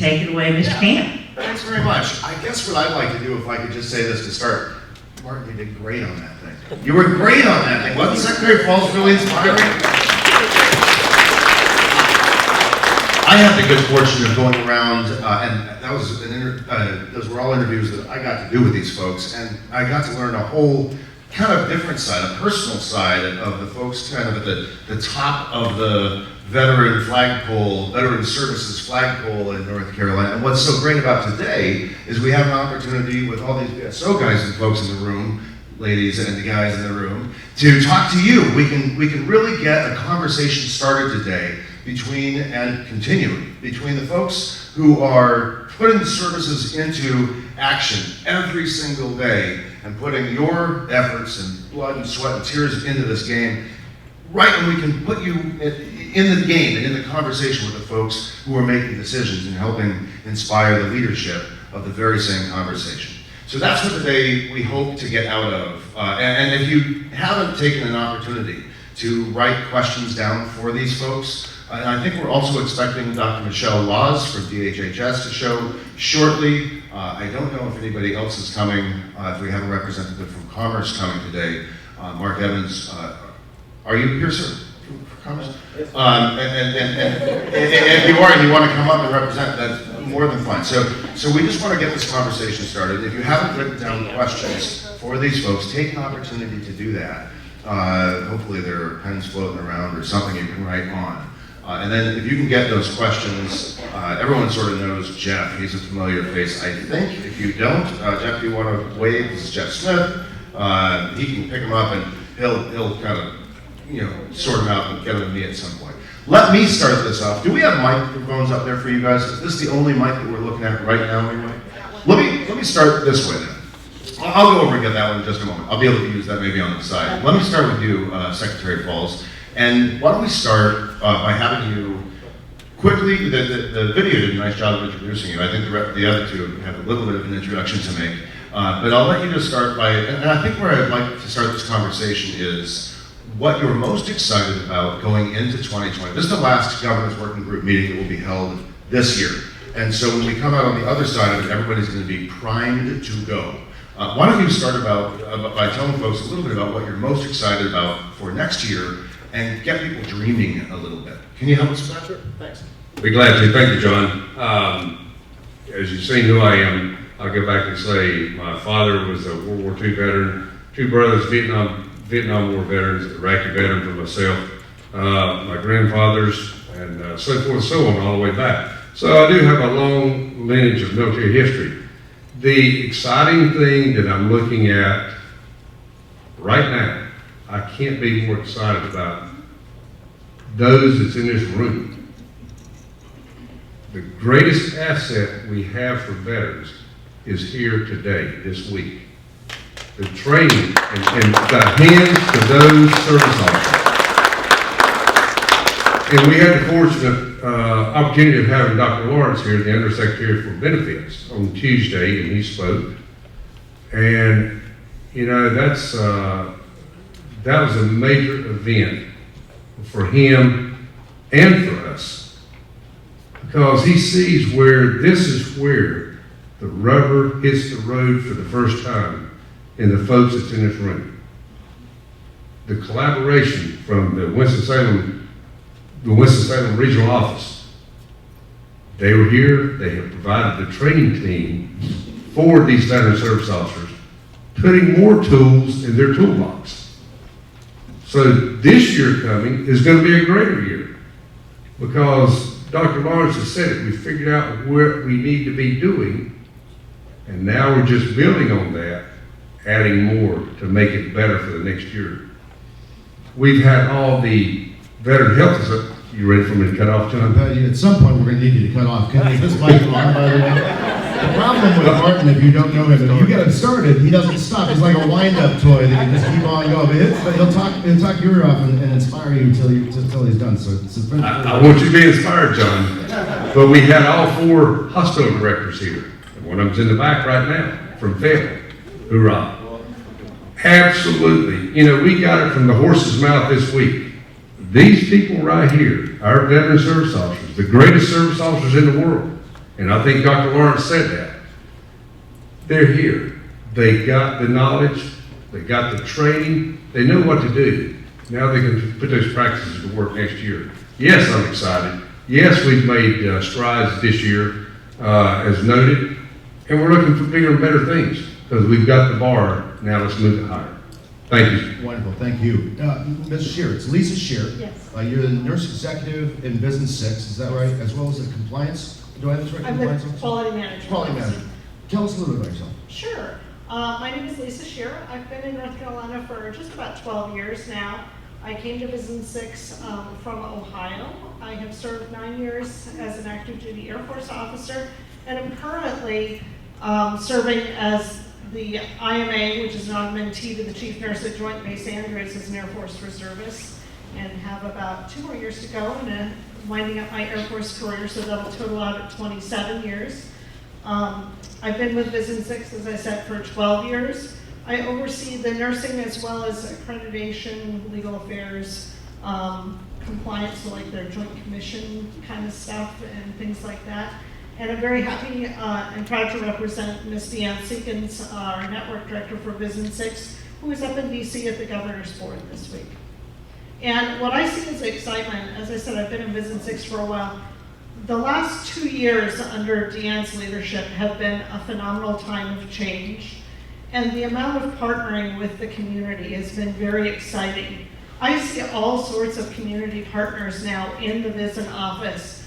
take it away, Mr. Camp. Thanks very much. I guess what I'd like to do, if I could just say this to start, Martin, you did great on that thing. You were great on that thing. Wasn't Secretary Falls really inspiring? I had the good fortune of going around, and that was those were all interviews that I got to do with these folks, and I got to learn a whole kind of different side, a personal side of the folks kind of at the top of the veteran flagpole, veteran services flagpole in North Carolina. And what's so great about today is we have an opportunity with all these VSO guys and folks in the room, ladies and the guys in the room, to talk to you. We can really get a conversation started today between the folks who are putting services into action every single day and putting your efforts and blood and sweat and tears into this game, right when we can put you in the game and in the conversation with the folks who are making decisions and helping inspire the leadership of the very same conversation. So that's what today we hope to get out of. And if you haven't taken an opportunity to write questions down for these folks, and I think we're also expecting Dr. Michelle Laws from DHHS to show shortly. I don't know if anybody else is coming, if we have a representative from Commerce coming today. Mark Evans, are you here, sir? For Commerce? And if you are and you want to come up and represent, that's more than fine. So we just want to get this conversation started. If you haven't written down questions for these folks, take an opportunity to do that. Hopefully there are pens floating around or something you can write on. And then if you can get those questions, everyone sort of knows Jeff. He's a familiar face, I think. If you don't, Jeff, do you want to wave? This is Jeff Smith. He can pick them up and he'll kind of, sort them out and get them to me at some point. Let me start this off. Do we have microphones up there for you guys? Is this the only mic that we're looking at right now anyway? Let me start this way then. I'll go over and get that one in just a moment. I'll be able to use that maybe on the side. Let me start with you, Secretary Falls. And why don't we start by having you quickly, the video did a nice job of introducing you. I think the other two have a little bit of an introduction to make. But I'll let you just start by, and I think where I'd like to start this conversation is what you're most excited about going into 2020. This is the last Governor's Working Group meeting that will be held this year. And so when we come out on the other side of it, everybody's going to be primed to go. Why don't you start by telling folks a little bit about what you're most excited about for next year and get people dreaming a little bit. Can you help us with that? Sure. Thanks. Be glad to. Thank you, John. As you've seen who I am, I'll go back and say my father was a World War II veteran, two brothers, Vietnam War veterans, Iraqi veteran for myself, my grandfathers, and so forth and so on, all the way back. So I do have a long lineage of military history. The exciting thing that I'm looking at right now, I can't be more excited about those that's in this room. The greatest asset we have for veterans is here today, this week. The training and the hands to those service officers. And we had the fortunate opportunity of having Dr. Lawrence here, the Undersecretary for Benefits, on Tuesday, and he spoke. And, that was a major event for him and for us, because he sees this is where the rubber hits the road for the first time in the folks that's in this room. The collaboration from the Winston-Salem Regional Office, they were here, they have provided the training team for these veteran service officers, putting more tools in their toolbox. So this year coming is going to be a greater year, because Dr. Lawrence has said it. We figured out what we need to be doing, and now we're just building on that, adding more to make it better for the next year. We've had all the veteran health. You ready for me to cut off, John? At some point, we're going to need you to cut off. Is this mic on, by the way? The problem with Martin, if you don't know him, if you get him started, he doesn't stop. He's like a wind-up toy that you just keep on going. But he'll talk your ear off and inspire you until he's done. So I want you to be inspired, John. But we had all 4 hospital directors here. And one of them's in the back right now from Fayetteville. Hoorah. Absolutely. We got it from the horse's mouth this week. These people right here, our veteran service officers, the greatest service officers in the world, And I think Dr. Lawrence said that. They're here. They got the knowledge, they got the training, they know what to do. Now they can put those practices to work next year. Yes, I'm excited. Yes, we've made strides this year, as noted, and we're looking for bigger and better things because we've got the bar. Now let's move it higher. Thank you. Wonderful, thank you. Ms. Shear, it's Lisa Shear. Yes. You're the nurse executive in Business 6, is that right? As well as the compliance, do I have this right? I'm Compliance the officer? quality manager. Quality manager. Tell us a little bit about yourself. Sure. My name is Lisa Shear. I've been in North Carolina for just about 12 years now. I came to Business 6 from Ohio. I have served 9 years as an active duty Air Force officer, and I'm currently serving as the IMA, which is an augmentee to the chief nurse at Joint Base Andrews as an Air Force Reservist, and have about 2 more years to go, and then winding up my Air Force career, so that'll total out at 27 years. I've been with Business 6, as I said, for 12 years. I oversee the nursing as well as accreditation, legal affairs, compliance, so like their joint commission kind of stuff and things like that. And I'm very happy and proud to represent Ms. Deanne Seekins, our network director for Business 6, who is up in DC at the Governor's Board this week. And what I see as excitement, as I said, I've been in Business 6 for a while. The last 2 years under Deanne's leadership have been a phenomenal time of change. And the amount of partnering with the community has been very exciting. I see all sorts of community partners now in the VISN office.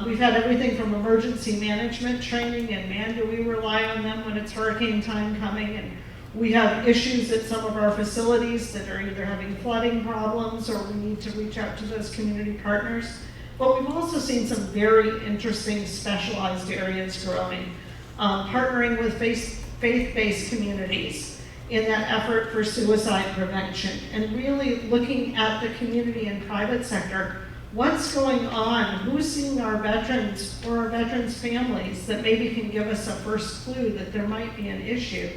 We've had everything from emergency management training, and man, do we rely on them when it's hurricane time coming. And we have issues at some of our facilities that are either having flooding problems or we need to reach out to those community partners. But we've also seen some very interesting specialized areas growing. Partnering with faith-based communities in that effort for suicide prevention, and really looking at the community and private sector. What's going on? Who's seeing our veterans or our veterans' families that maybe can give us a first clue that there might be an issue?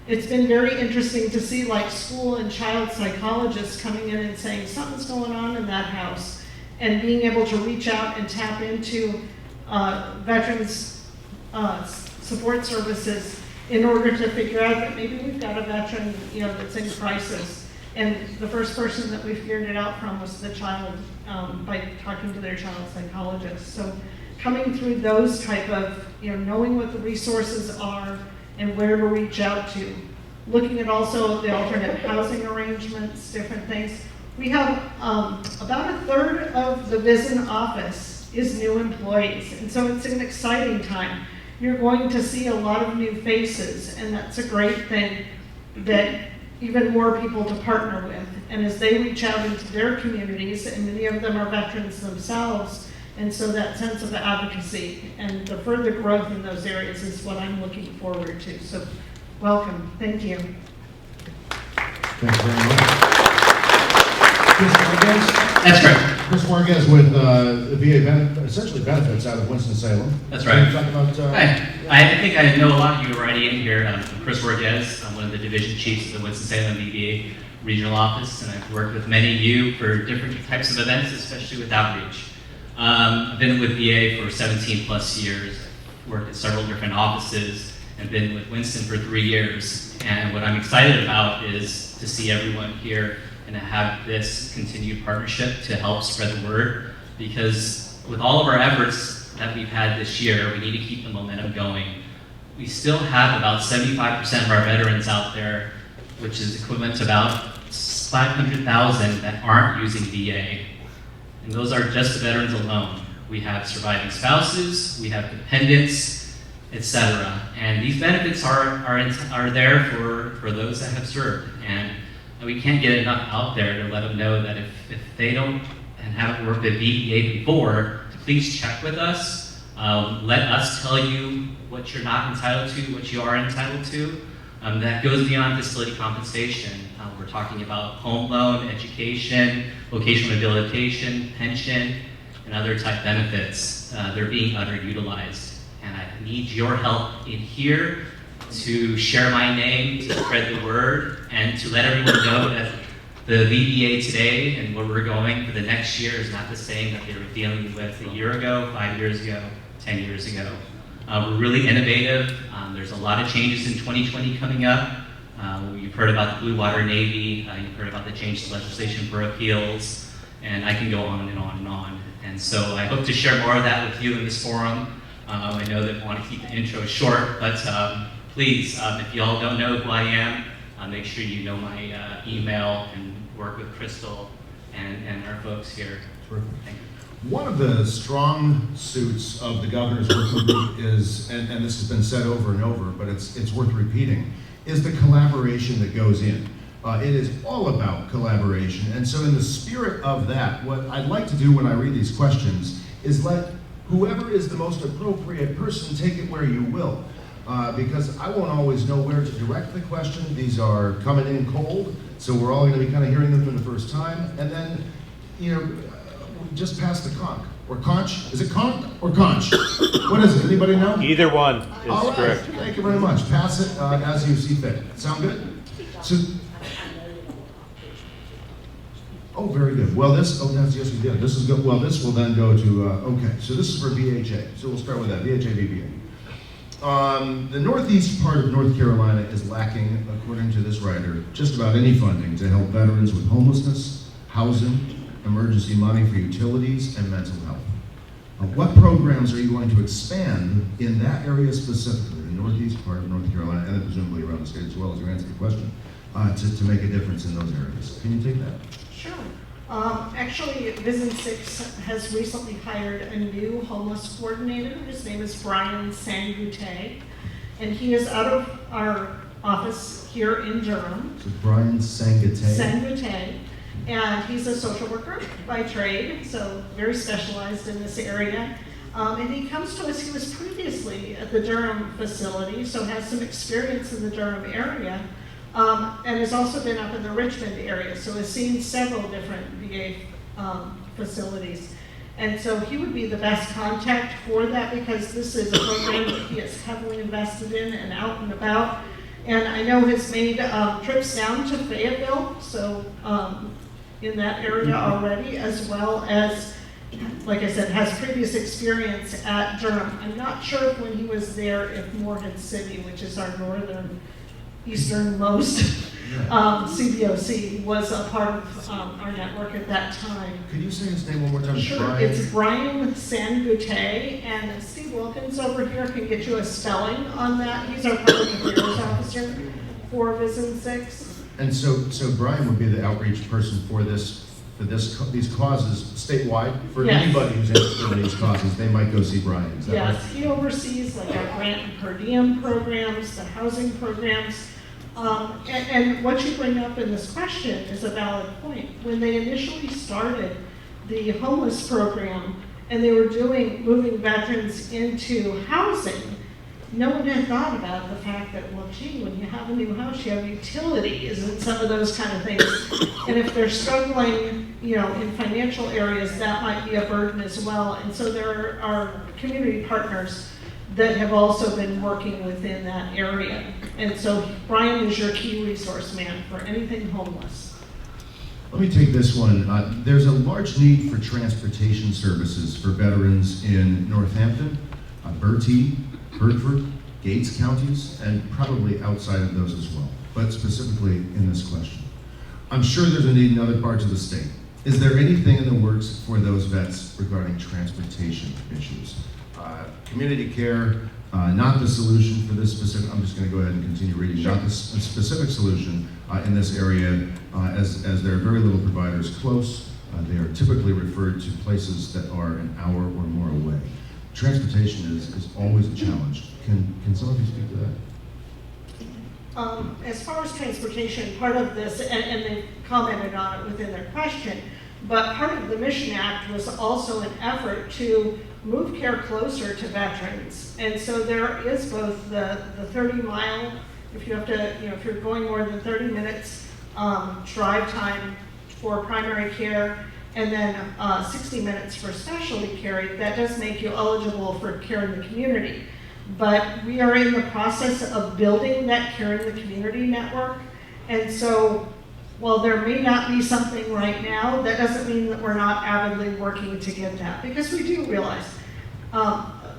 It's been very interesting to see like school and child psychologists coming in and saying something's going on in that house, and being able to reach out and tap into veterans support services in order to figure out that maybe we've got a veteran, that's in crisis. And the first person that we figured it out from was the child, by talking to their child psychologist. So coming through those type of, knowing what the resources are and where to reach out to. Looking at also the alternate housing arrangements, different things. We have about a third of the VISN office is new employees. And so it's an exciting time. You're going to see a lot of new faces, and that's a great thing that even more people to partner with. And as they reach out into their communities, and many of them are veterans themselves, and so that sense of advocacy and the further growth in those areas is what I'm looking forward to. So welcome, thank you. Thank you very much. Chris Marquez? That's correct. Chris Marquez with VA essentially benefits out of Winston-Salem. That's right. Can you talk about, Hi. I think I know a lot of you already in here. I'm Chris Marquez. I'm one of the division chiefs of the Winston-Salem VBA regional office, and I've worked with many of you for different types of events, especially with outreach. I've been with VA for 17 plus years. I've worked at several different offices and been with Winston for 3 years. And what I'm excited about is to see everyone here and to have this continued partnership to help spread the word, because with all of our efforts that we've had this year, we need to keep the momentum going. We still have about 75% of our veterans out there, which is equivalent to about 500,000 that aren't using VA. And those are just the veterans alone. We have surviving spouses, we have dependents, etc. And these benefits are there for those that have served. And we can't get enough out there to let them know that if they don't and haven't worked at VBA before, to please check with us. Let us tell you what you're not entitled to, what you are entitled to. That goes beyond disability compensation. We're talking about home loan, education, vocational rehabilitation, pension, and other type benefits. They're being underutilized. And I need your help in here to share my name, to spread the word, and to let everyone know that the VBA today and where we're going for the next year is not the same that they were dealing with a year ago, 5 years ago, 10 years ago. We're really innovative. There's a lot of changes in 2020 coming up. You've heard about the Blue Water Navy. You've heard about the change to legislation for appeals, and I can go on and on and on. And so I hope to share more of that with you in this forum. I know that I want to keep the intro short, but please, if you all don't know who I am, make sure you know my email and work with Crystal and our folks here. Terrific. Thank you. One of the strong suits of the governor's working group is, and this has been said over and over, but it's worth repeating, is the collaboration that goes in. It is all about collaboration. And so in the spirit of that, what I'd like to do when I read these questions is let whoever is the most appropriate person take it where you will. Because I won't always know where to direct the question. These are coming in cold, so we're all going to be kind of hearing them for the first time. And then, we just passed the conch, or conch. Is it conch or conch? What is it? Anybody know? Either one is All right. correct. Thank you very much. Pass it as you see fit. Sound good? So, oh, very good. Well, yes, we did. This is good. Well, this will then go to, okay, so this is for VHA. So we'll start with that, VHA, VBA. The northeast part of North Carolina is lacking, according to this writer, just about any funding to help veterans with homelessness, housing, emergency money for utilities, and mental health. What programs are you going to expand in that area specifically, the northeast part of North Carolina, and then presumably around the state as well, as you answer the question, to make a difference in those areas? Can you take that? Sure. Actually, Vision 6 has recently hired a new homeless coordinator. His name is Brian Sangute, and he is out of our office here in Durham. So Brian Sangute. Sangute, and he's a social worker by trade, so very specialized in this area. And he comes to us, he was previously at the Durham facility, so has some experience in the Durham area. And has also been up in the Richmond area, so has seen several different VA facilities. And so he would be the best contact for that, because this is a program that he is heavily invested in and out and about. And I know has made trips down to Fayetteville, so in that area already, as well as, like I said, has previous experience at Durham. I'm not sure if when he was there, if Morehead City, which is our easternmost CBOC, was a part of our network at that time. Could you say his name one more time? Sure, Brian? it's Brian Sangute, and Steve Wilkins over here can get you a spelling on that. He's our public affairs officer for Vision 6. And so Brian would be the outreach person for these causes statewide. For Yes. anybody who's interested in these causes, they might go see Brian. Is that right? Yes, he oversees like our grant and per diem programs, the housing programs. And what you bring up in this question is a valid point. When they initially started the homeless program and they were moving veterans into housing, no one had thought about the fact that, well, gee, when you have a new house, you have utilities and some of those kind of things. And if they're struggling, in financial areas, that might be a burden as well. And so there are community partners that have also been working within that area. And so Brian is your key resource man for anything homeless. Let me take this one. There's a large need for transportation services for veterans in Northampton, Bertie, Hertford, Gates counties, and probably outside of those as well, but specifically in this question. I'm sure there's a need in other parts of the state. Is there anything in the works for those vets regarding transportation issues? Community care, not the solution for this specific, I'm just going to go ahead and continue reading, not the specific solution in this area, as there are very little providers close. They are typically referred to places that are an hour or more away. Transportation is always a challenge. Can some of you speak to that? As far as transportation, part of this, and they commented on it within their question, but part of the Mission Act was also an effort to move care closer to veterans. And so there is both the 30-mile, if you have to, if you're going more than 30 minutes drive time for primary care, and then 60 minutes for specialty care, that does make you eligible for care in the community. But we are in the process of building that care in the community network. And so while there may not be something right now, that doesn't mean that we're not avidly working to get that, because we do realize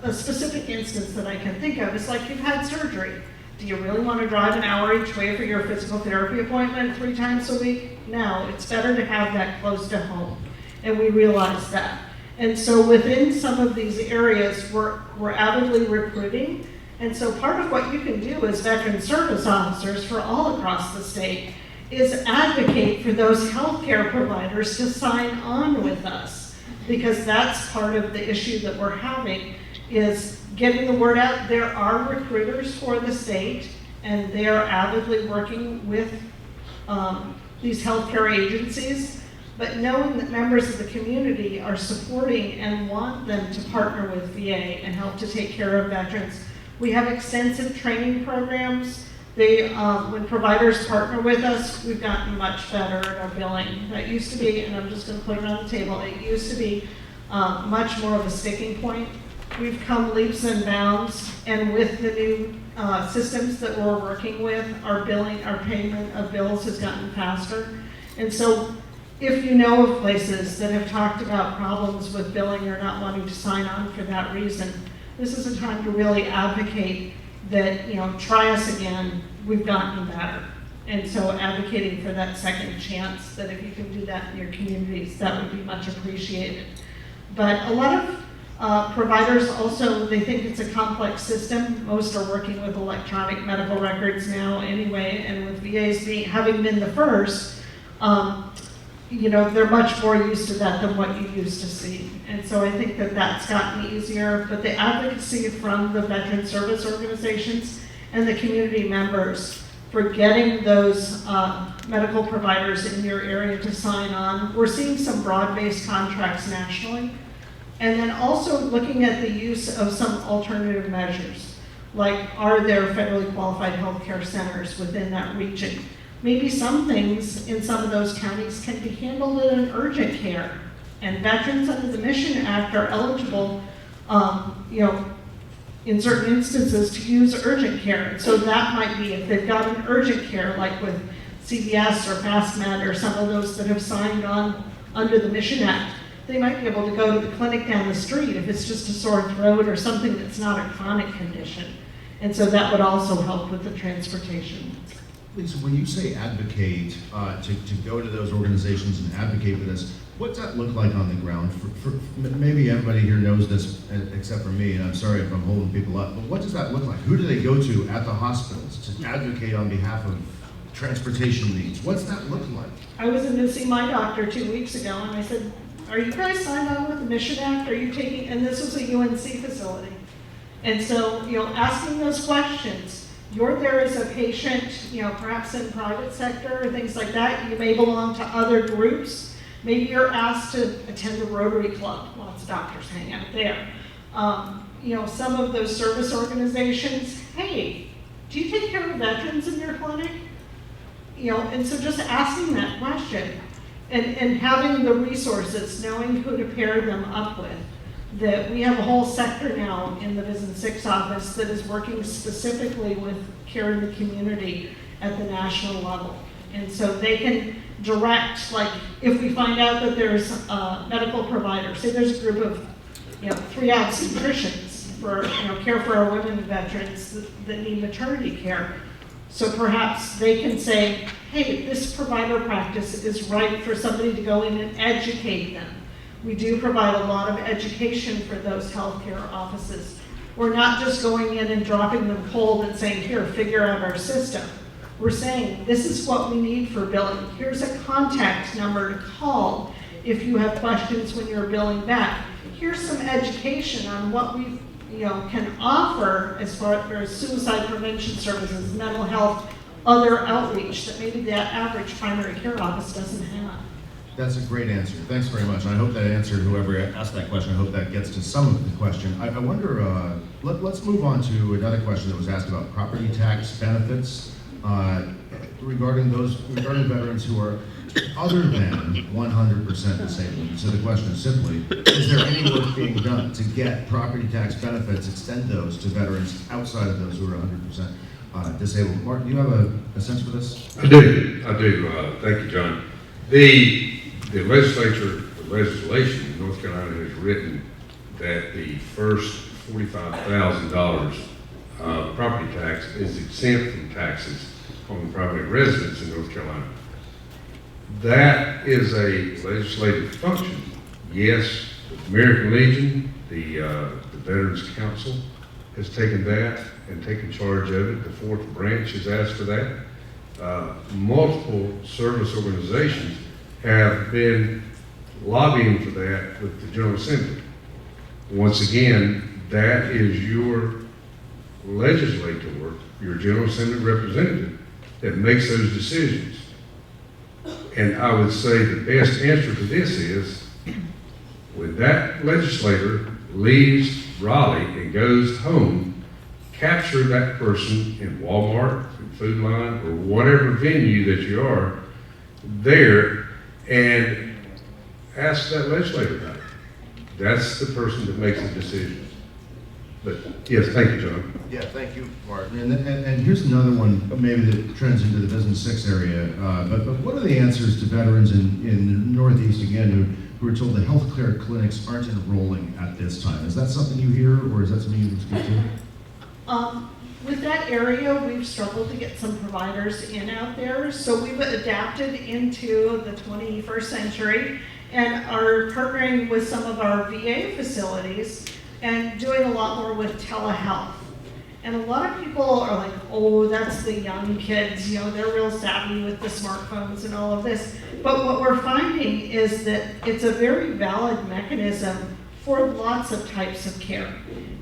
a specific instance that I can think of is like you've had surgery. Do you really want to drive an hour each way for your physical therapy appointment 3 times a week? No, it's better to have that close to home. And we realize that. And so within some of these areas, we're avidly recruiting. And so part of what you can do as veteran service officers for all across the state is advocate for those healthcare providers to sign on with us. Because that's part of the issue that we're having is getting the word out. There are recruiters for the state, and they are avidly working with these healthcare agencies, but knowing that members of the community are supporting and want them to partner with VA and help to take care of veterans. We have extensive training programs. When providers partner with us, we've gotten much better at our billing. That used to be, and I'm just going to put it on the table, it used to be much more of a sticking point. We've come leaps and bounds, and with the new systems that we're working with, our payment of bills has gotten faster. And so if you know of places that have talked about problems with billing or not wanting to sign on for that reason, this is a time to really advocate that, try us again, we've gotten better. And so advocating for that second chance, that if you can do that in your communities, that would be much appreciated. But a lot of providers also, they think it's a complex system. Most are working with electronic medical records now anyway, and with VAs having been the first, they're much more used to that than what you used to see. And so I think that that's gotten easier, but the advocacy from the veteran service organizations and the community members for getting those medical providers in your area to sign on. We're seeing some broad-based contracts nationally. And then also looking at the use of some alternative measures, like are there federally qualified healthcare centers within that region? Maybe some things in some of those counties can be handled in an urgent care. And veterans under the Mission Act are eligible, in certain instances to use urgent care. And so that might be, if they've got an urgent care, like with CVS or FastMed or some of those that have signed on under the Mission Act, they might be able to go to the clinic down the street if it's just a sore throat or something that's not a chronic condition. And so that would also help with the transportation. Lisa, when you say advocate, to go to those organizations and advocate for this, what's that look like on the ground? Maybe everybody here knows this except for me, and I'm sorry if I'm holding people up, but what does that look like? Who do they go to at the hospitals to advocate on behalf of transportation needs? What's that look like? I was in to see my doctor 2 weeks ago, and I said, are you guys signed on with the Mission Act? Are you taking, and this was a UNC facility. And so, asking those questions. You're there as a patient, perhaps in private sector or things like that. You may belong to other groups. Maybe you're asked to attend a Rotary Club. Lots of doctors hang out there. Some of those service organizations, hey, do you take care of veterans in your clinic? And so just asking that question and having the resources, knowing who to pair them up with. That we have a whole sector now in the Vision 6 office that is working specifically with care in the community at the national level. And so they can direct, like if we find out that there's a medical provider, say there's a group of 3 obstetricians for care for our women veterans that need maternity care. So perhaps they can say, hey, this provider practice is right for somebody to go in and educate them. We do provide a lot of education for those healthcare offices. We're not just going in and dropping them cold and saying, here, figure out our system. We're saying, this is what we need for billing. Here's a contact number to call if you have questions when you're billing back. Here's some education on what we can offer as far as suicide prevention services, mental health, other outreach that maybe that average primary care office doesn't have. That's a great answer. Thanks very much. And I hope that answered whoever asked that question. I hope that gets to some of the question. I wonder, let's move on to another question that was asked about property tax benefits regarding veterans who are other than 100% disabled. So the question is simply, is there any work being done to get property tax benefits, extend those to veterans outside of those who are 100% disabled? Mark, do you have a sense for this? I do. Thank you, John. The legislation in North Carolina has written that the first $45,000 property tax is exempt from taxes on the primary residence in North Carolina. That is a legislative function. Yes, the American Legion, the Veterans Council has taken that and taken charge of it. The fourth branch has asked for that. Multiple service organizations have been lobbying for that with the General Assembly. Once again, that is your legislator, your General Assembly representative, that makes those decisions. And I would say the best answer to this is, when that legislator leaves Raleigh and goes home, capture that person in Walmart, in Food Line, or whatever venue that you are there, and ask that legislator about it. That's the person that makes the decisions. But yes, thank you, John. Yeah, thank you, Martin. And here's another one, maybe that trends into the Business 6 area. But what are the answers to veterans in the Northeast, again, who are told the healthcare clinics aren't enrolling at this time? Is that something you hear, or is that something you can speak to? With that area, we've struggled to get some providers in out there, so we've adapted into the 21st century and are partnering with some of our VA facilities and doing a lot more with telehealth. And a lot of people are like, oh, that's the young kids, you know, they're real savvy with the smartphones and all of this. But what we're finding is that it's a very valid mechanism for lots of types of care.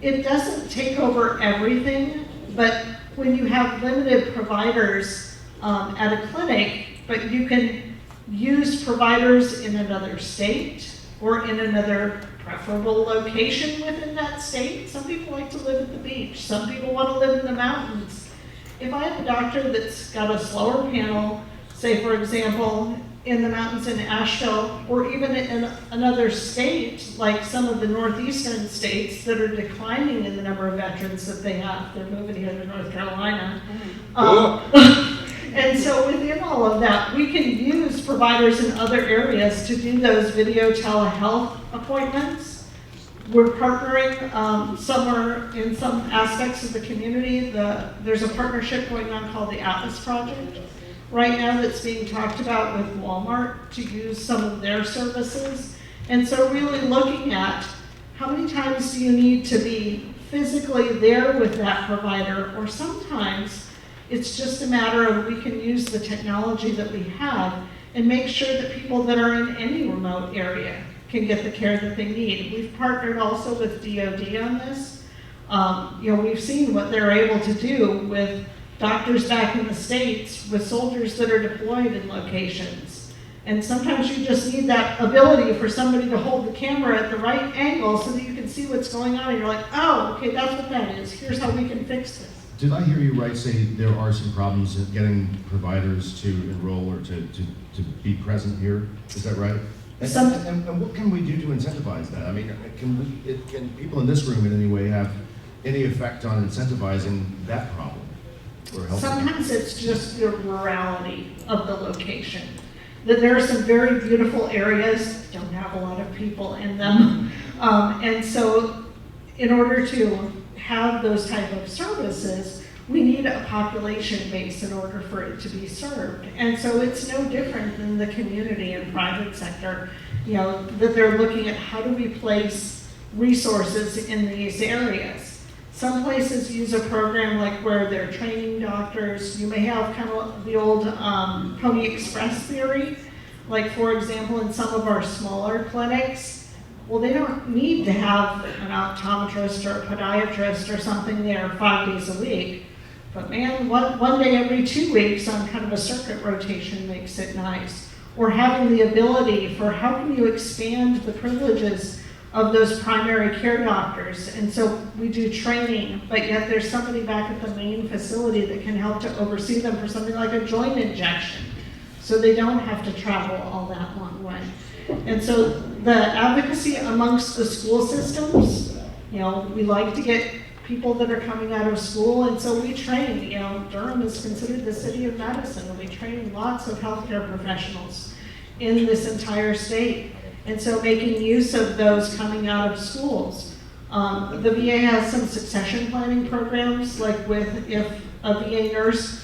It doesn't take over everything, but when you have limited providers at a clinic, but you can use providers in another state or in another preferable location within that state. Some people like to live at the beach. Some people want to live in the mountains. If I have a doctor that's got a slower panel, say for example, in the mountains in Asheville, or even in another state, like some of the northeastern states that are declining in the number of veterans that they have, they're moving here to North Carolina. And so within all of that, we can use providers in other areas to do those video telehealth appointments. We're partnering somewhere in some aspects of the community. There's a partnership going on called the Atlas Project right now that's being talked about with Walmart to use some of their services. And so really looking at how many times do you need to be physically there with that provider, or sometimes it's just a matter of we can use the technology that we have and make sure that people that are in any remote area can get the care that they need. We've partnered also with DoD on this. We've seen what they're able to do with doctors back in the States with soldiers that are deployed in locations. And sometimes you just need that ability for somebody to hold the camera at the right angle so that you can see what's going on, and you're like, oh, okay, that's what that is. Here's how we can fix this. Did I hear you right say there are some problems in getting providers to enroll or to be present here? Is that right? And what can we do to incentivize that? I mean, can people in this room in any way have any effect on incentivizing that problem? Or helping Sometimes it's just the rurality of the location. That there are some very beautiful areas, don't have a lot of people in them. And so in order to have those type of services, we need a population base in order for it to be served. And so it's no different than the community and private sector, that they're looking at how do we place resources in these areas. Some places use a program like where they're training doctors. You may have kind of the old Pony Express theory. Like for example, in some of our smaller clinics, well, they don't need to have an optometrist or a podiatrist or something there 5 days a week. But man, one day every 2 weeks on kind of a circuit rotation makes it nice. Or having the ability for how can you expand the privileges of those primary care doctors. And so we do training, but yet there's somebody back at the main facility that can help to oversee them for something like a joint injection. So they don't have to travel all that long way. And so the advocacy amongst the school systems, we like to get people that are coming out of school, and so we train. Durham is considered the city of medicine, and we train lots of healthcare professionals in this entire state. And so making use of those coming out of schools. The VA has some succession planning programs, like if a VA nurse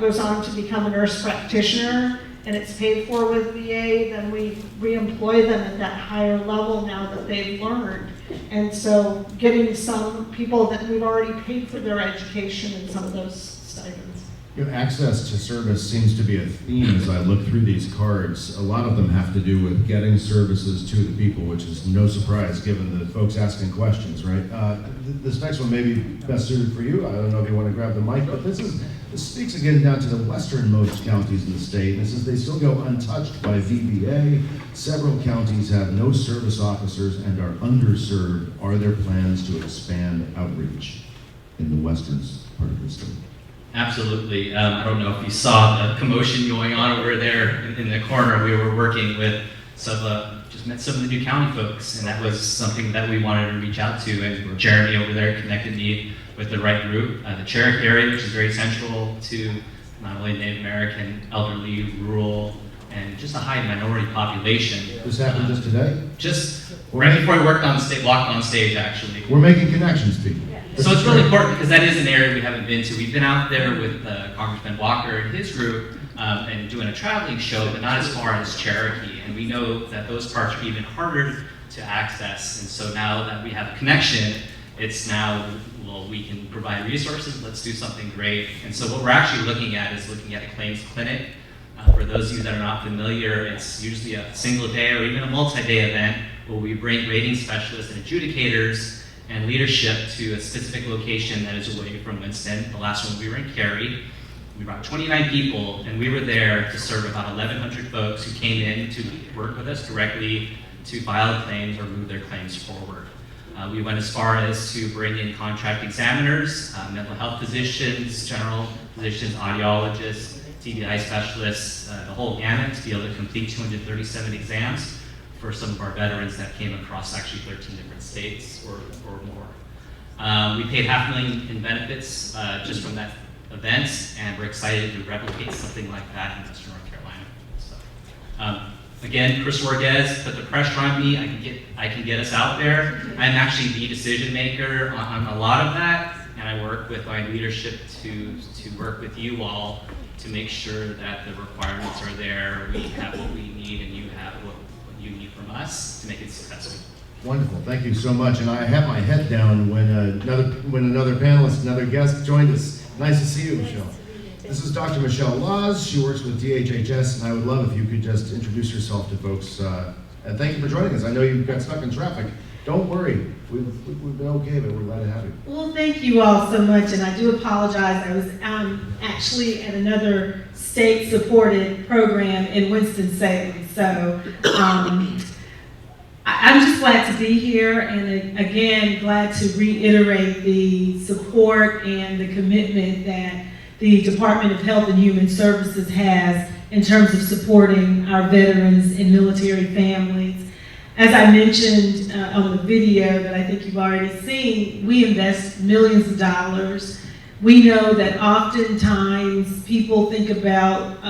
goes on to become a nurse practitioner and it's paid for with VA, then we reemploy them at that higher level now that they've learned. And so getting some people that we've already paid for their education and some of those stipends. You know, access to service seems to be a theme as I look through these cards. A lot of them have to do with getting services to the people, which is no surprise given the folks asking questions, right? This next one may be best suited for you. I don't know if you want to grab the mic, but this speaks again down to the westernmost counties in the state. This is they still go untouched by VBA. Several counties have no service officers and are underserved. Are there plans to expand outreach in the western part of the state? Absolutely. I don't know if you saw the commotion going on over there in the corner. We were working with just met some of the new county folks, and that was something that we wanted to reach out to. And Jeremy over there connected me with the right group. The Cherokee area, which is very central to not only Native American, elderly, rural, and just a high minority population. This happened just today? Just right before I walked on stage, actually. We're making connections, people. So it's really important because that is an area we haven't been to. We've been out there with Congressman Walker and his group and doing a traveling show, but not as far as Cherokee. And we know that those parts are even harder to access. And so now that we have a connection, it's now, well, we can provide resources, let's do something great. And so what we're actually looking at is looking at a claims clinic. For those of you that are not familiar, it's usually a single day or even a multi-day event where we bring rating specialists and adjudicators and leadership to a specific location that is away from Winston. The last one we were in Cary. We brought 29 people, and we were there to serve about 1,100 folks who came in to work with us directly to file claims or move their claims forward. We went as far as to bring in contract examiners, mental health physicians, general physicians, audiologists, TBI specialists, the whole gamut to be able to complete 237 exams for some of our veterans that came across actually 13 different states or more. We paid $500,000 in benefits just from that event, and we're excited to replicate something like that in Western North Carolina. So, again, Chris Worguez put the pressure on me. I can get us out there. I'm actually the decision maker on a lot of that, and I work with my leadership to work with you all to make sure that the requirements are there, we have what we need, and you have what you need from us to make it successful. Wonderful, thank you so much. And I had my head down when another panelist, another guest joined us. Nice to see you, Michelle. This is Dr. Michelle Laws. She works with DHHS, and I would love if you could just introduce yourself to folks. And thank you for joining us. I know you got stuck in traffic. Don't worry, we've been okay, but we're glad to have you. Well, thank you all so much, and I do apologize. I was actually at another state-supported program in Winston-Salem, so I'm just glad to be here, and again, glad to reiterate the support and the commitment that the Department of Health and Human Services has in terms of supporting our veterans and military families. As I mentioned on the video that I think you've already seen, we invest millions of dollars. We know that oftentimes people think about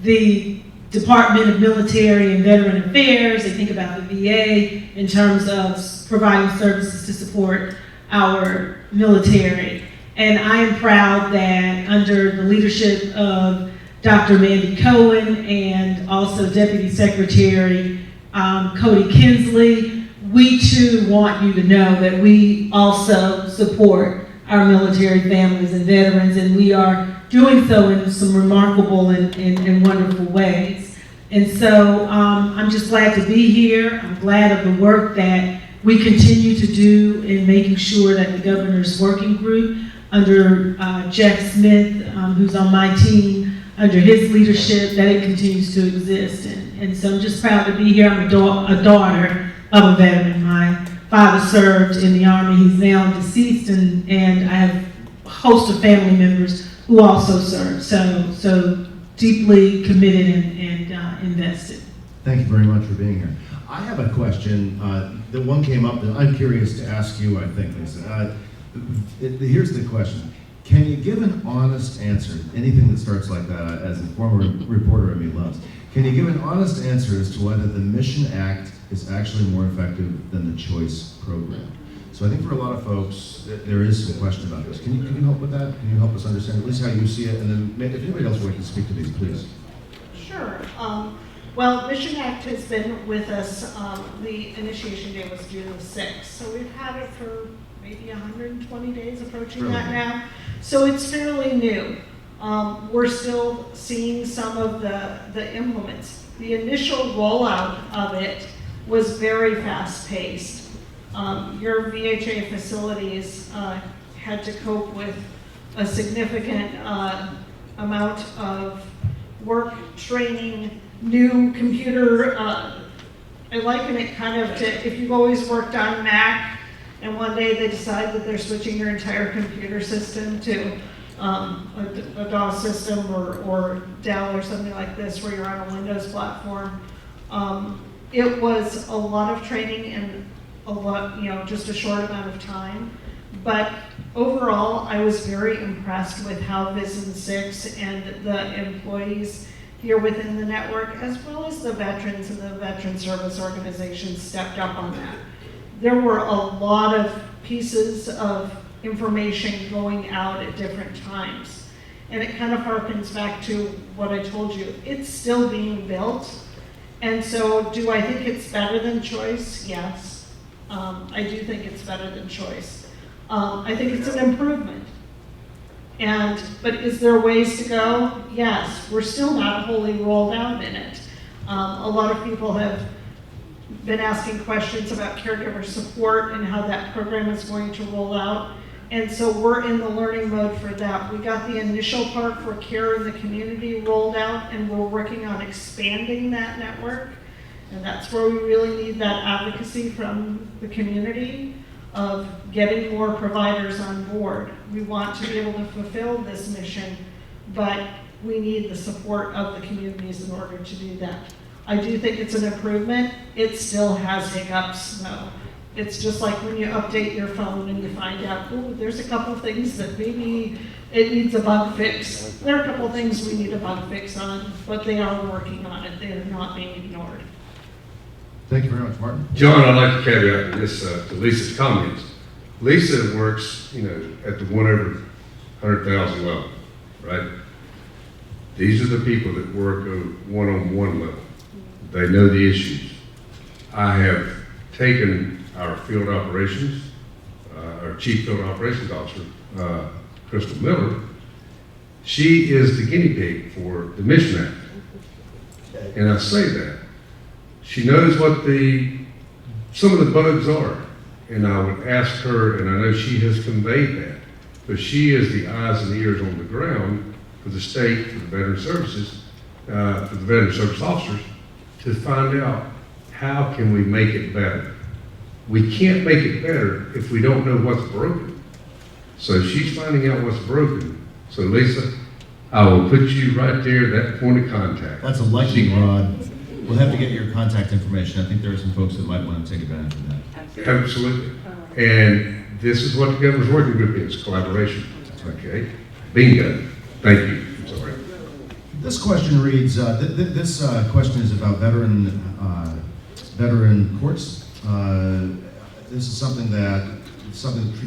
the Department of Military and Veteran Affairs, they think about the VA in terms of providing services to support our military. And I am proud that under the leadership of Dr. Mandy Cohen and also Deputy Secretary Cody Kinsley, we too want you to know that we also support our military families and veterans, and we are doing so in some remarkable and wonderful ways. And so I'm just glad to be here. I'm glad of the work that we continue to do in making sure that the governor's working group under Jeff Smith, who's on my team, under his leadership, that it continues to exist. And so I'm just proud to be here. I'm a daughter of a veteran. My father served in the Army. He's now deceased, and I have a host of family members who also served. So deeply committed and invested. Thank you very much for being here. I have a question that one came up that I'm curious to ask you, I think, Lisa. Here's the question. Can you give an honest answer? Anything that starts like that, as a former reporter of me loves. Can you give an honest answer as to whether the Mission Act is actually more effective than the choice program. So I think for a lot of folks, there is some question about this. Can you help with that? Can you help us understand at least how you see it? And then if anybody else would like to speak to these, please. Sure. Well, Mission Act has been with us. The initiation date was June the 6th, so we've had it for maybe 120 days, approaching that now. So it's fairly new. We're still seeing some of the implements. The initial rollout of it was very fast-paced. Your VHA facilities had to cope with a significant amount of work, training, new computer. I liken it kind of to if you've always worked on Mac and one day they decide that they're switching your entire computer system to a DOS system or Dell or something like this where you're on a Windows platform. It was a lot of training and a lot, just a short amount of time. But overall, I was very impressed with how Vision 6 and the employees here within the network, as well as the veterans and the veteran service organizations stepped up on that. There were a lot of pieces of information going out at different times. And it kind of harkens back to what I told you. It's still being built. And so do I think it's better than choice? Yes. I do think it's better than choice. I think it's an improvement. But is there ways to go? Yes. We're still not wholly rolled out in it. A lot of people have been asking questions about caregiver support and how that program is going to roll out. And so we're in the learning mode for that. We got the initial part for care in the community rolled out, and we're working on expanding that network. And that's where we really need that advocacy from the community of getting more providers on board. We want to be able to fulfill this mission, but we need the support of the communities in order to do that. I do think it's an improvement. It still has hiccups, though. It's just like when you update your phone and you find out, oh, there's a couple things that maybe it needs a bug fix. There are a couple things we need a bug fix on, but they are working on it. They're not being ignored. Thank you very much, Martin. John, I'd like to caveat this to Lisa's comments. Lisa works, at the 1 over 100,000 level, right? These are the people that work at one-on-one level. They know the issues. I have taken our field operations, our chief field operations officer, Crystal Miller. She is the guinea pig for the Mission Act. And I say that. She knows what some of the bugs are. And I would ask her, and I know she has conveyed that, but she is the eyes and ears on the ground for the state, for the veteran services, for the veteran service officers, to find out how can we make it better. We can't make it better if we don't know what's broken. So she's finding out what's broken. So Lisa, I will put you right there, that point of contact. That's a lightning rod. We'll have to get your contact information. I think there are some folks that might want to take advantage of that. Absolutely. And this is what the governor's working group is, collaboration. Okay? Bingo. Thank you. I'm sorry. This question reads, this question is about veteran courts. This is something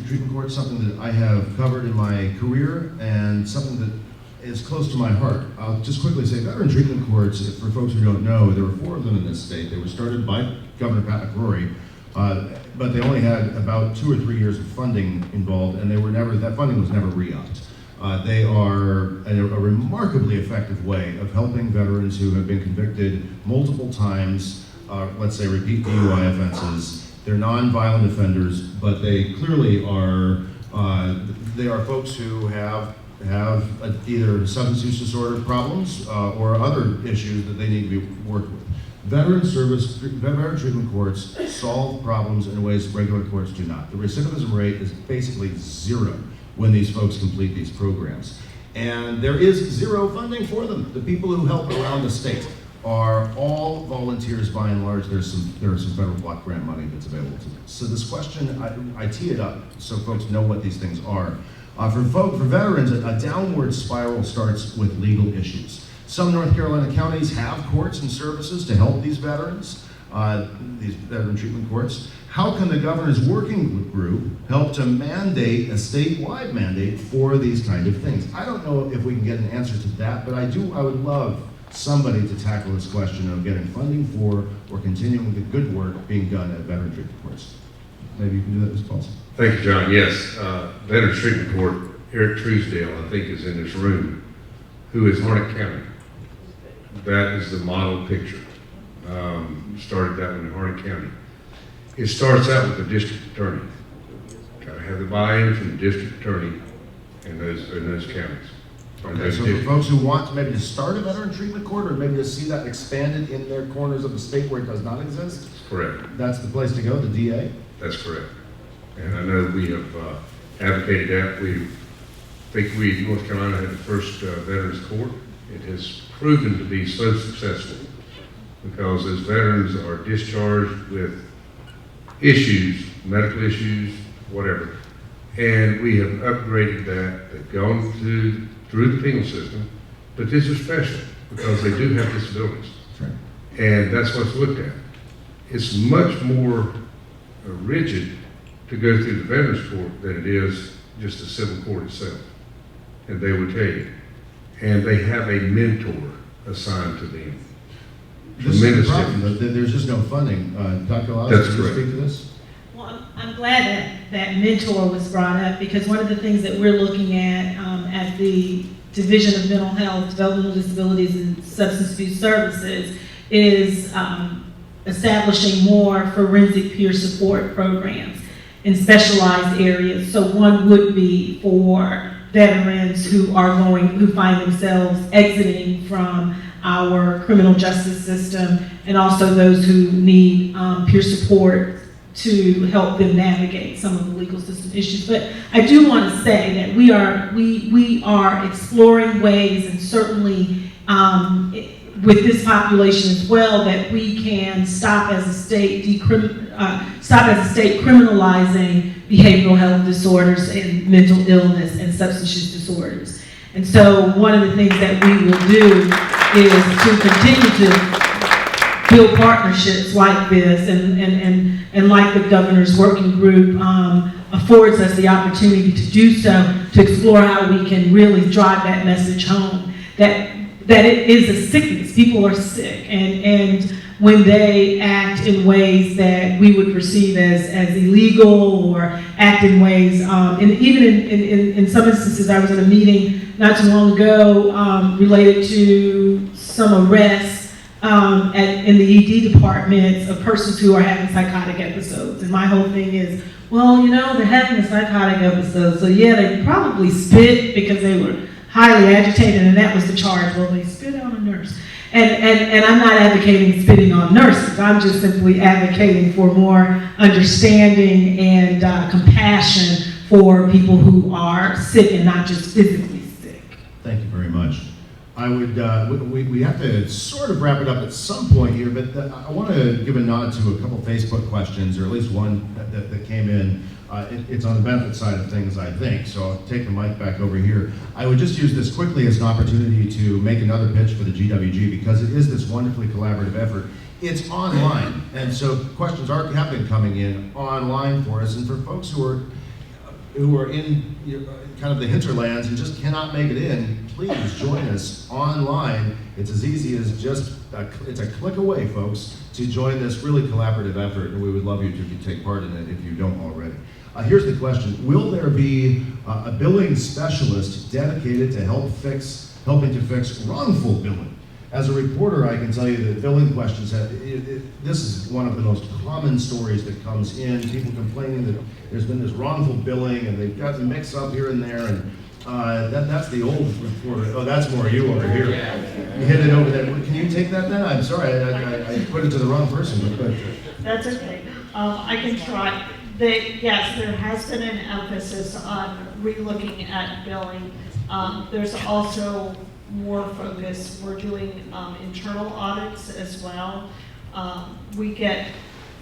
treatment courts, something that I have covered in my career and something that is close to my heart. I'll just quickly say veteran treatment courts, for folks who don't know, there were 4 of them in this state. They were started by Governor Pat McCrory, but they only had about 2 or 3 years of funding involved, and that funding was never re-upped. They are a remarkably effective way of helping veterans who have been convicted multiple times, let's say repeat DUI offenses. They're non-violent offenders, but they clearly are, they are folks who have either substance use disorder problems or other issues that they need to be worked with. Veteran treatment courts solve problems in ways regular courts do not. The recidivism rate is basically 0 when these folks complete these programs. And there is 0 funding for them. The people who help around the state are all volunteers by and large. There is some federal block grant money that's available to them. So this question, I tee it up so folks know what these things are. For veterans, a downward spiral starts with legal issues. Some North Carolina counties have courts and services to help these veterans. these veteran treatment courts. How can the governor's working group help to mandate a statewide mandate for these kind of things? I don't know if we can get an answer to that, but I would love somebody to tackle this question of getting funding for or continuing the good work being done at veteran treatment courts. Maybe you can do that, Mr. Paulson. Thank you, John. Yes, Veterans Treatment Court, Eric Truesdale, I think, is in this room, who is Harnett County. That is the model picture. Started that one in Harnett County. It starts out with the district attorney. Got to have the buy-in from the district attorney in those counties. Okay, so for folks who want to maybe to start a veteran treatment court or maybe to see that expanded in their corners of the state where it does not exist, Correct. that's the place to go, the DA? That's correct. And I know we have advocated that. We think we, North Carolina, had the first veterans court. It has proven to be so successful because those veterans are discharged with issues, medical issues, whatever. And we have upgraded that. They've gone through the penal system, but this is special because they do have disabilities. Right. And that's what's looked at. It's much more rigid to go through the Veterans Court than it is just the civil court itself. And they will tell you. And they have a mentor assigned to them. This is the problem, there's just no funding. Dr. Laws, That's can you correct. speak to this? Well, I'm glad that mentor was brought up because one of the things that we're looking at the Division of Mental Health, Developmental Disabilities, and Substance Abuse Services is establishing more forensic peer support programs in specialized areas. So one would be for veterans who find themselves exiting from our criminal justice system, and also those who need peer support to help them navigate some of the legal system issues. But I do want to say that we are exploring ways, and certainly with this population as well, that we can stop as a state criminalizing behavioral health disorders and mental illness and substance use disorders. And so one of the things that we will do is to continue to build partnerships like this and like the governor's working group affords us the opportunity to do so, to explore how we can really drive that message home, that it is a sickness. People are sick, and when they act in ways that we would perceive as illegal or act in ways, and even in some instances, I was in a meeting not too long ago related to some arrests in the ED departments of persons who are having psychotic episodes. And my whole thing is, well, they're having a psychotic episode, so yeah, they probably spit because they were highly agitated, and that was the charge. Well, they spit on a nurse. And I'm not advocating spitting on nurses. I'm just simply advocating for more understanding and compassion for people who are sick and not just physically sick. Thank you very much. I would, we have to sort of wrap it up at some point here, but I want to give a nod to a couple Facebook questions, or at least one that came in. It's on the benefit side of things, I think, so I'll take the mic back over here. I would just use this quickly as an opportunity to make another pitch for the GWG, because it is this wonderfully collaborative effort. It's online, and so questions have been coming in online for us, and for folks who are in kind of the hinterlands and just cannot make it in, please join us online. It's as easy as it's a click away, folks, to join this really collaborative effort, and we would love you to take part in it if you don't already. Here's the question: will there be a billing specialist dedicated to helping to fix wrongful billing? As a reporter, I can tell you that billing questions this is one of the most common stories that comes in. People complaining that there's been this wrongful billing and they've got them mixed up here and there, and that's the old reporter. Oh, that's more you over here. You hit it over there. Can you take that then? I'm sorry, I put it to the wrong person. But That's okay. I can try. Yes, there has been an emphasis on relooking at billing. There's also more focus. We're doing internal audits as well. We get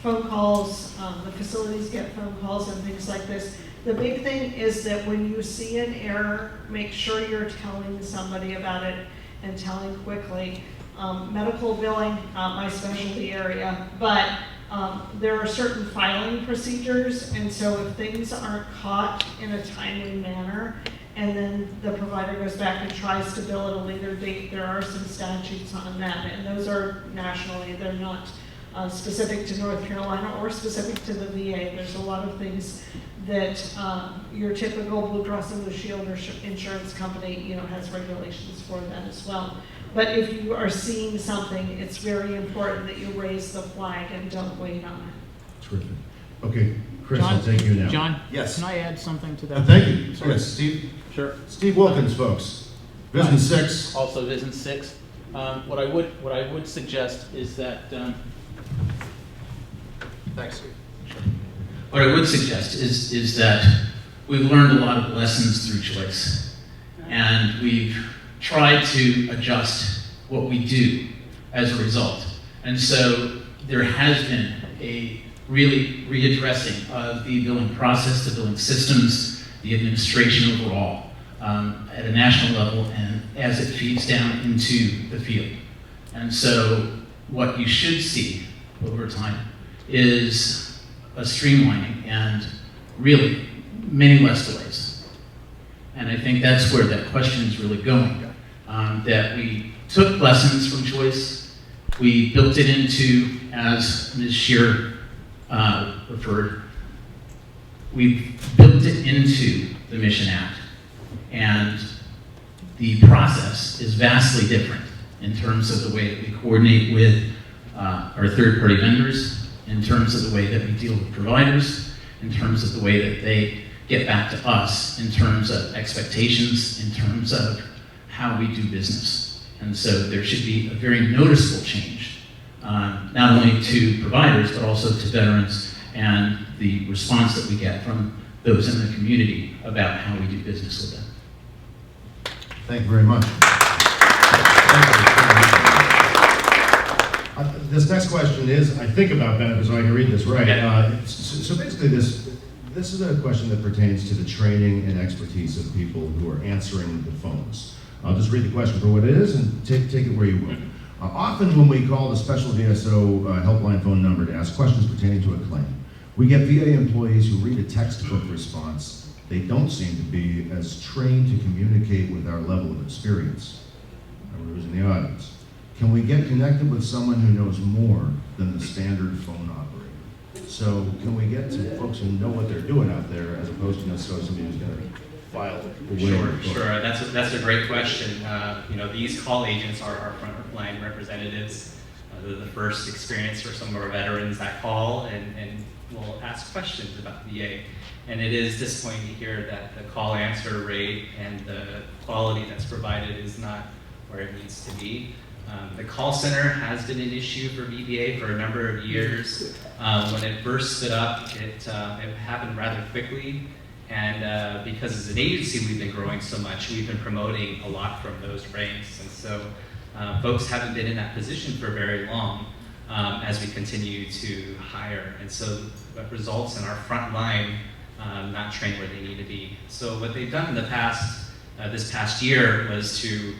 phone calls, the facilities get phone calls and things like this. The big thing is that when you see an error, make sure you're telling somebody about it and telling quickly. medical billing, not my specialty area, but there are certain filing procedures, and so if things aren't caught in a timely manner, and then the provider goes back and tries to bill at a later date, there are some statutes on that, and those are nationally, they're not specific to North Carolina or specific to the VA. There's a lot of things that your typical Blue Cross and Blue Shield or insurance company, has regulations for that as well. But if you are seeing something, it's very important that you raise the flag and don't wait on it. Terrific. Okay, Chris, I'll take you now. John? Yes. Can I add something to that? Thank you. Sorry. Yes, Steve. Sure. Steve Wilkins, folks. Vision 6. Also Vision 6. What I would suggest is that, Thanks, Steve. What I would suggest is that we've learned a lot of lessons through choice, and we've tried to adjust what we do as a result. And so there has been a really readdressing of the billing process, the billing systems, the administration overall, at a national level, and as it feeds down into the field. And so what you should see over time is a streamlining and really many less delays. And I think that's where that question is really going. That we took lessons from choice, we built it into, as Ms. Shear referred, we built it into the Mission Act. And the process is vastly different in terms of the way that we coordinate with our third-party vendors, in terms of the way that we deal with providers, in terms of the way that they get back to us, in terms of expectations, in terms of how we do business. And so there should be a very noticeable change, not only to providers, but also to veterans and the response that we get from those in the community about how we do business with them. Thank you very much. This next question is, I think about benefits, so I can read this right. So basically this is a question that pertains to the training and expertise of people who are answering the phones. I'll just read the question for what it is and take it where you will. Often when we call the special VSO helpline phone number to ask questions pertaining to a claim, we get VA employees who read a textbook response. They don't seem to be as trained to communicate with our level of experience. Who's in the audience? Can we get connected with someone who knows more than the standard phone operator? So can we get to folks who know what they're doing out there as opposed to necessarily somebody who's going to file away? Sure. That's a great question. These call agents are our frontline representatives. They're the first experience for some of our veterans that call and will ask questions about VA. And it is disappointing to hear that the call answer rate and the quality that's provided is not where it needs to be. The call center has been an issue for VBA for a number of years. When it first stood up, it happened rather quickly. And because as an agency we've been growing so much, we've been promoting a lot from those ranks. And so folks haven't been in that position for very long as we continue to hire. And so that results in our front line not trained where they need to be. So what they've done in the past, this past year, was to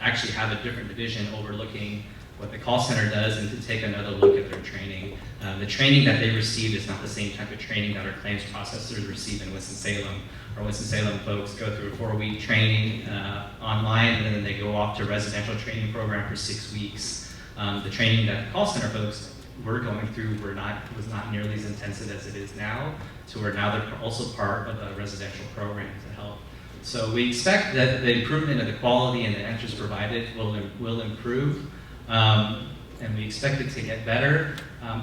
actually have a different division overlooking what the call center does and to take another look at their training. The training that they receive is not the same type of training that our claims processors receive in Winston-Salem. Our Winston-Salem folks go through a 4-week training online, and then they go off to a residential training program for 6 weeks. The training that the call center folks were going through was not nearly as intensive as it is now, to where now they're also part of a residential program to help. So we expect that the improvement of the quality and the answers provided will improve, and we expect it to get better.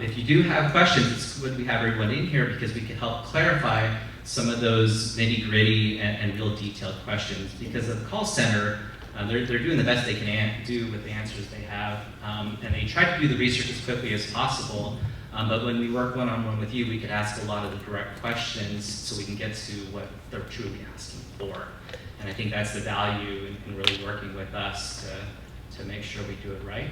If you do have questions, it's good we have everyone in here because we can help clarify some of those nitty-gritty and real detailed questions. Because at the call center, they're doing the best they can do with the answers they have, and they try to do the research as quickly as possible. But when we work one-on-one with you, we can ask a lot of the direct questions so we can get to what they're truly asking for. And I think that's the value in really working with us to make sure we do it right.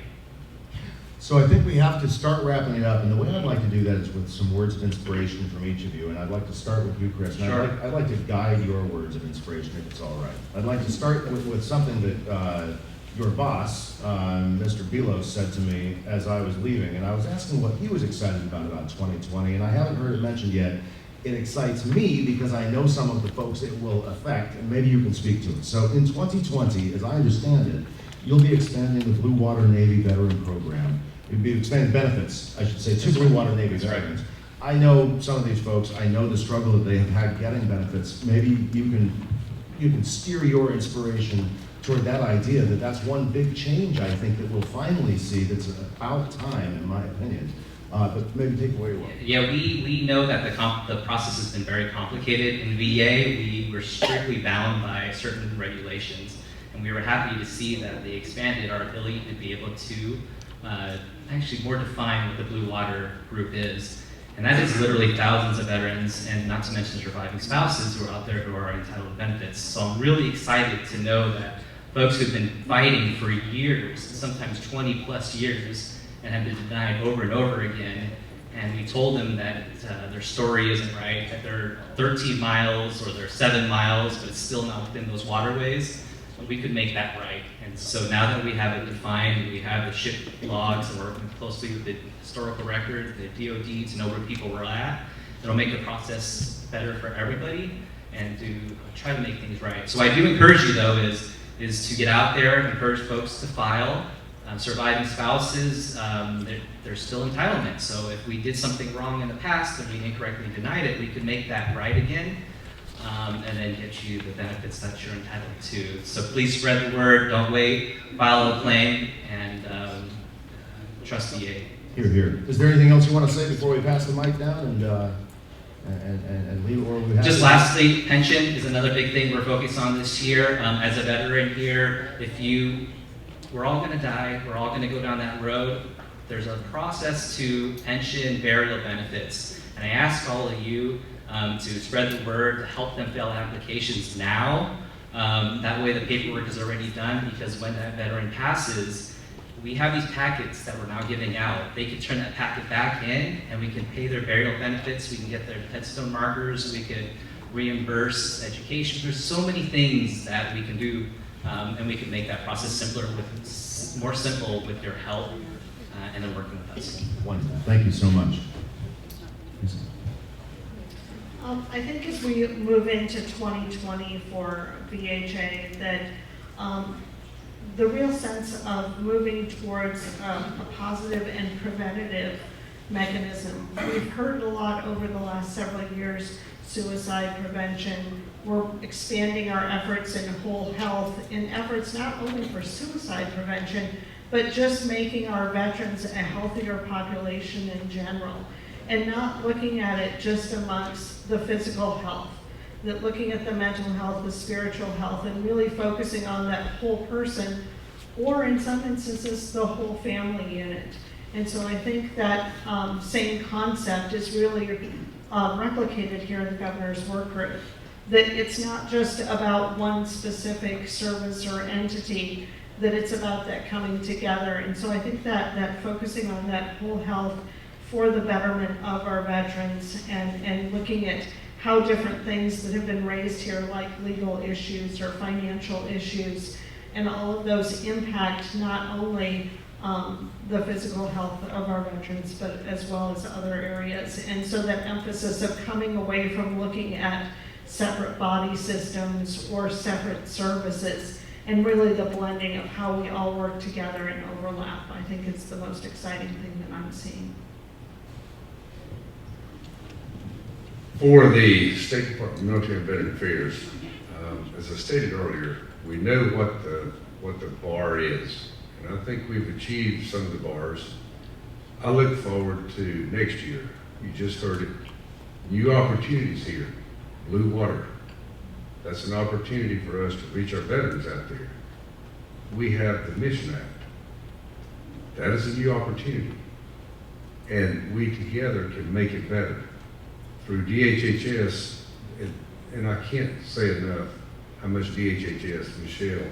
So I think we have to start wrapping it up, and the way I'd like to do that is with some words of inspiration from each of you, and I'd like to start with you, Chris. And Sure. I'd like to guide your words of inspiration, if it's all right. I'd like to start with something that your boss, Mr. Belos, said to me as I was leaving, and I was asking what he was excited about 2020, and I haven't heard it mentioned yet. It excites me because I know some of the folks it will affect, and maybe you can speak to it. So in 2020, as I understand it, you'll be expanding the Blue Water Navy Veteran Program. You'll be expanding benefits, I should say, to Blue Water Navy veterans. I know some of these folks, I know the struggle that they have had getting benefits. Maybe you can steer your inspiration toward that idea that that's one big change I think that we'll finally see that's about time, in my opinion. But maybe take away what. Yeah, we know that the process has been very complicated. In VA, we were strictly bound by certain regulations, and we were happy to see that they expanded our ability to be able to actually more define what the Blue Water Group is. And that is literally thousands of veterans, and not to mention surviving spouses who are out there who are entitled to benefits. So I'm really excited to know that folks who've been fighting for years, sometimes 20 plus years, and have been denied over and over again, and we told them that their story isn't right, that they're 13 miles or they're 7 miles, but it's still not within those waterways, we could make that right. And so now that we have it defined, we have the ship logs, and we're working closely with the historical record, the DOD, to know where people were at. It'll make the process better for everybody and to try to make things right. So I do encourage you, though, is to get out there and encourage folks to file. Surviving spouses, there's still entitlement. So if we did something wrong in the past and we incorrectly denied it, we could make that right again. And then get you the benefits that you're entitled to. So please spread the word, don't wait, file a claim, and trust the VA. Here, here. Is there anything else you want to say before we pass the mic down and leave, or we have? Just lastly, pension is another big thing we're focused on this year. As a veteran here, we're all gonna die, we're all gonna go down that road. There's a process to pension burial benefits. And I ask all of you to spread the word, to help them fill applications now. That way the paperwork is already done, because when that veteran passes, we have these packets that we're now giving out. They can turn that packet back in, and we can pay their burial benefits, we can get their headstone markers, we could reimburse education. There's so many things that we can do, and we can make that process simpler, more simple with your help, and then working with us. Wonderful. Thank you so much. I think as we move into 2020 for VHA, that the real sense of moving towards a positive and preventative mechanism. We've heard a lot over the last several years, suicide prevention. We're expanding our efforts in whole health, in efforts not only for suicide prevention, but just making our veterans a healthier population in general. And not looking at it just amongst the physical health, that looking at the mental health, the spiritual health, and really focusing on that whole person, or in some instances, the whole family unit. And so I think that same concept is really replicated here in the governor's work group, that it's not just about one specific service or entity, that it's about that coming together. And so I think that focusing on that whole health for the betterment of our veterans, and looking at how different things that have been raised here, like legal issues or financial issues, and all of those impact not only the physical health of our veterans, but as well as other areas. And so that emphasis of coming away from looking at separate body systems or separate services, and really the blending of how we all work together and overlap, I think it's the most exciting thing that I'm seeing. For the State Department of Military and Veteran Affairs, as I stated earlier, we know what the bar is, and I think we've achieved some of the bars. I look forward to next year. You just heard it. New opportunities here. Blue Water. That's an opportunity for us to reach our veterans out there. We have the Mission Act. That is a new opportunity, and we together can make it better. Through DHHS, and I can't say enough how much DHHS, Michelle,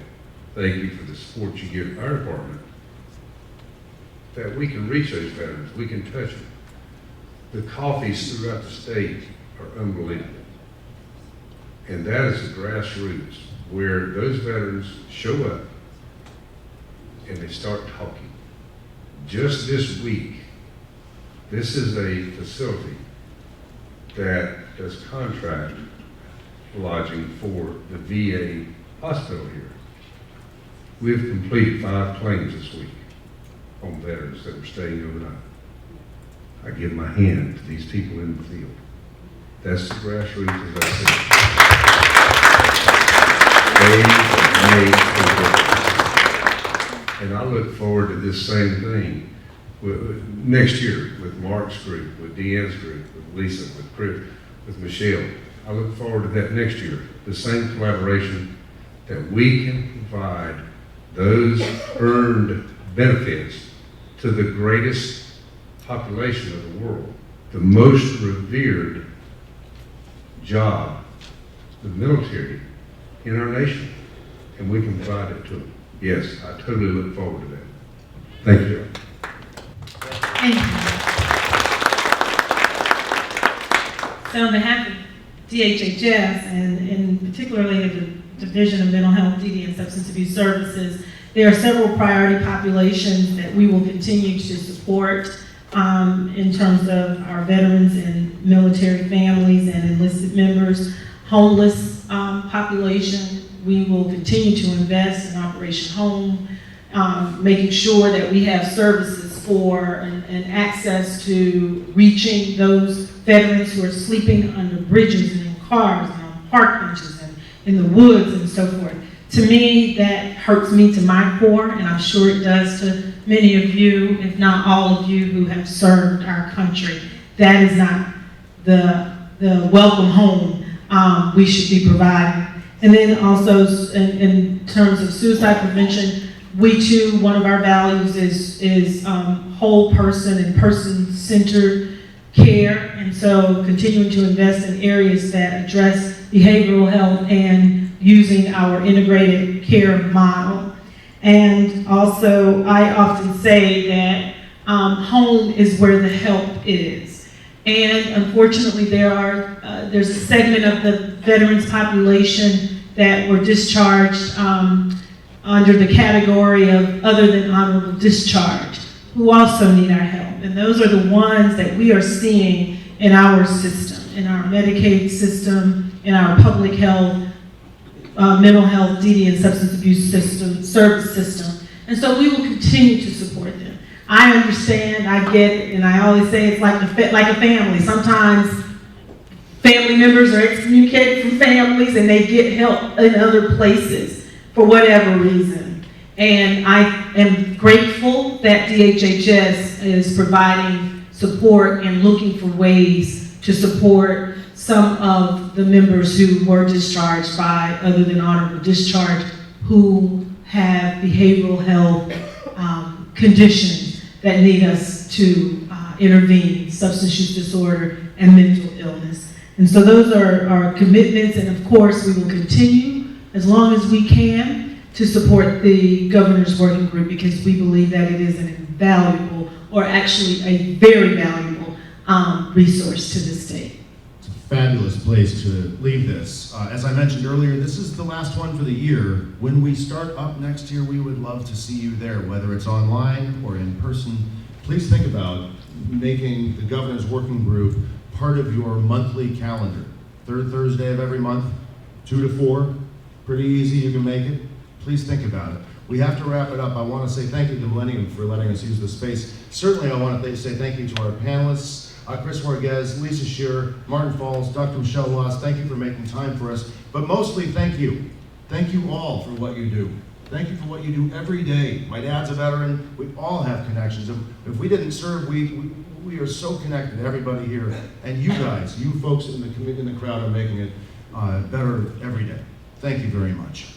thank you for the support you give our department, that we can reach those veterans, we can touch them. The coffees throughout the state are unbelievable. And that is the grassroots, where those veterans show up and they start talking. Just this week, this is a facility that does contract lodging for the VA hospital here. We've completed 5 claims this week on veterans that were staying overnight. I give my hand to these people in the field. That's the grassroots, as I said. They made a difference. And I look forward to this same thing next year with Mark's group, with Deanne's group, with Lisa, with Chris, with Michelle. I look forward to that next year. The same collaboration that we can provide those earned benefits to the greatest population of the world, the most revered job, the military in our nation, and we can provide it to them. Yes, I totally look forward to that. Thank you. Thank you. So on behalf of DHHS and particularly the Division of Mental Health, DD, and Substance Abuse Services, there are several priority populations that we will continue to support in terms of our veterans and military families and enlisted members. Homeless population, we will continue to invest in Operation Home, making sure that we have services for and access to reaching those veterans who are sleeping under bridges and in cars and on park benches and in the woods and so forth. To me, that hurts me to my core, and I'm sure it does to many of you, if not all of you, who have served our country. That is not the welcome home we should be providing. And then also in terms of suicide prevention, we too, one of our values is whole person and person-centered care, and so continuing to invest in areas that address behavioral health and using our integrated care model. And also, I often say that home is where the help is. And unfortunately, there's a segment of the veterans population that were discharged under the category of other than honorable discharge, who also need our help. And those are the ones that we are seeing in our system, in our Medicaid system, in our public health, mental health, DD, and substance abuse system, service system. And so we will continue to support them. I understand, I get it, and I always say it's like a family. Sometimes family members are excommunicated from families and they get help in other places for whatever reason. And I am grateful that DHHS is providing support and looking for ways to support some of the members who were discharged by other than honorable discharge who have behavioral health conditions that need us to intervene, substance use disorder and mental illness. And so those are our commitments, and of course we will continue as long as we can to support the Governor's Working Group, because we believe that it is an invaluable, or actually a very valuable resource to the state. It's a fabulous place to leave this. As I mentioned earlier, this is the last one for the year. When we start up next year, we would love to see you there, whether it's online or in person. Please think about making the Governor's Working Group part of your monthly calendar. Third Thursday of every month, 2 to 4, pretty easy, you can make it. Please think about it. We have to wrap it up. I want to say thank you to Millennium for letting us use this space. Certainly I want to say thank you to our panelists, Chris Warguez, Lisa Shearer, Martin Falls, Dr. Michelle Loss. Thank you for making time for us. But mostly thank you. Thank you all for what you do. Thank you for what you do every day. My dad's a veteran. We all have connections. If we didn't serve, we are so connected, everybody here. And you guys, you folks in the crowd are making it better every day. Thank you very much.